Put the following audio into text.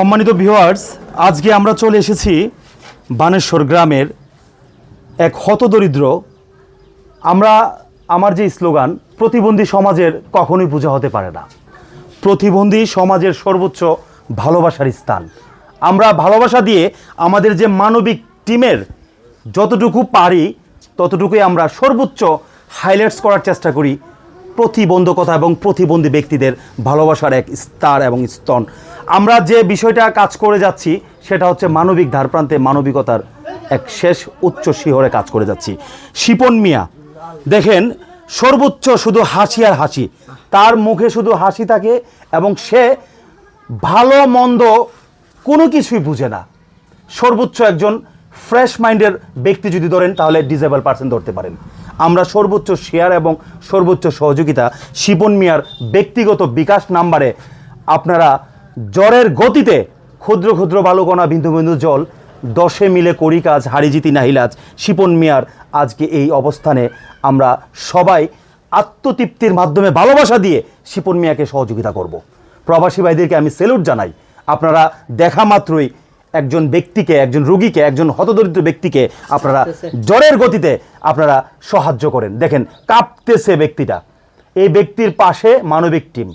সম্মানিত ভিউয়ার্স, আজকে আমরা চলে এসেছি বানেশ্বর গ্রামের এক হতদরিদ্র। আমার যে স্লোগান, প্রতিবন্ধী সমাজের কখনোই পূজা হতে পারে না। প্রতিবন্ধী সমাজের সর্বোচ্চ ভালোবাসার স্থান। আমরা ভালোবাসা দিয়ে আমাদের যে মানবিক টিমের যতটুকু পারি ততটুকুই আমরা সর্বোচ্চ হাইলাইটস করার চেষ্টা করি প্রতিবন্ধকতা এবং প্রতিবন্ধী ব্যক্তিদের ভালোবাসার এক স্তর এবং স্তন। আমরা যে বিষয়টা কাজ করে যাচ্ছি সেটা হচ্ছে মানবিক ধারপ্রান্তে মানবিকতার এক শেষ উচ্চ শিহরে কাজ করে যাচ্ছি। শিপন মিয়া দেখেন, সর্বোচ্চ শুধু হাসি আর হাসি, তার মুখে শুধু হাসি থাকে এবং সে ভালো মন্দ কোনো কিছুই বুঝে না। সর্বোচ্চ একজন ফ্রেশ মাইন্ডের ব্যক্তি যদি ধরেন তাহলে ডিসেবল পার্সন ধরতে পারেন। আমরা সর্বোচ্চ শেয়ার এবং সর্বোচ্চ সহযোগিতা শিপন মিয়ার ব্যক্তিগত বিকাশ নাম্বারে আপনারা জ্বরের গতিতে ক্ষুদ্র ক্ষুদ্র বালুকণা বিন্দু বিন্দু জল 10 মিলে করি কাজ হারি জিতি নাহিলাজ। শিপন মিয়ার আজকে এই অবস্থানে আমরা সবাই আত্মতৃপ্তির মাধ্যমে ভালোবাসা দিয়ে শিপন মিয়াকে সহযোগিতা করব। প্রবাসী ভাইদেরকে আমি স্যালুট জানাই। আপনারা দেখা মাত্রই একজন ব্যক্তিকে, একজন রোগীকে, একজন হতদরিদ্র ব্যক্তিকে আপনারা জ্বরের গতিতে আপনারা সাহায্য করেন। দেখেন কাঁপতেছে ব্যক্তিটা, এই ব্যক্তির পাশে মানবিক টিম।